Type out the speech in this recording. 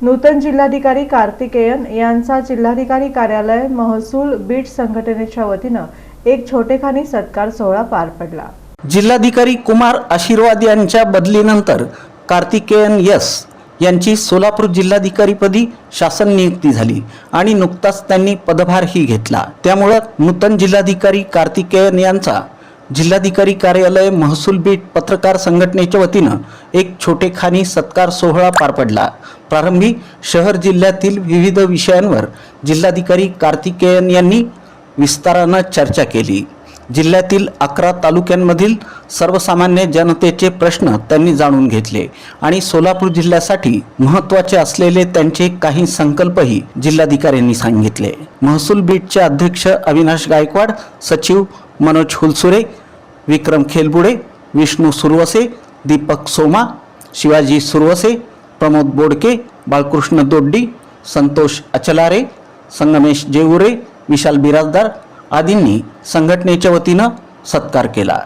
नूतन जिल्हाधिकारी कार्तिकेयन यांचा जिल्हाधिकारी कार्यालय महसूल बीट संघटनेच्या वतीनं एक छोटेखानी सत्कार सोहळा पार पडला। जिल्हाधिकारी कुमार आशीर्वाद यांच्या बदलीनंतर कार्तिकेयन यस यांची सोलापूर जिल्हाधिकारीपदी शासन नियुक्ती झाली आणि नुकताच त्यांनी पदभारही घेतला। त्यामुळे नूतन जिल्हाधिकारी कार्तिकेयन यांचा जिल्हाधिकारी कार्यालय महसूल बीट पत्रकार संघटनेच्या वतीनं एक छोटेखानी सत्कार सोहळा पार पडला। प्रारंभी शहर जिल्ह्यातील विविध विषयांवर जिल्हाधिकारी कार्तिकेयन यांनी विस्ताराने चर्चा केली। जिल्ह्यातील 11 तालुक्यांमधील सर्वसामान्य जनतेचे प्रश्न त्यांनी जाणून घेतले आणि सोलापूर जिल्ह्यासाठी महत्त्वाचे असलेले त्यांचे काही संकल्पही जिल्हाधिकाऱ्यांनी सांगितले। महसूल बीटचे अध्यक्ष अविनाश गायकवाड, सचिव मनोज हुलसुरे, विक्रम खेलबुडे, विष्णू सुरवसे, दीपक सोमा, शिवाजी सुरवसे, प्रमोद बोडके, बाळकृष्ण दोड्डी, संतोष अचलारे, संगमेश जेऊरे, विशाल बिराजदार आदींनी संघटनेच्या वतीनं सत्कार केला।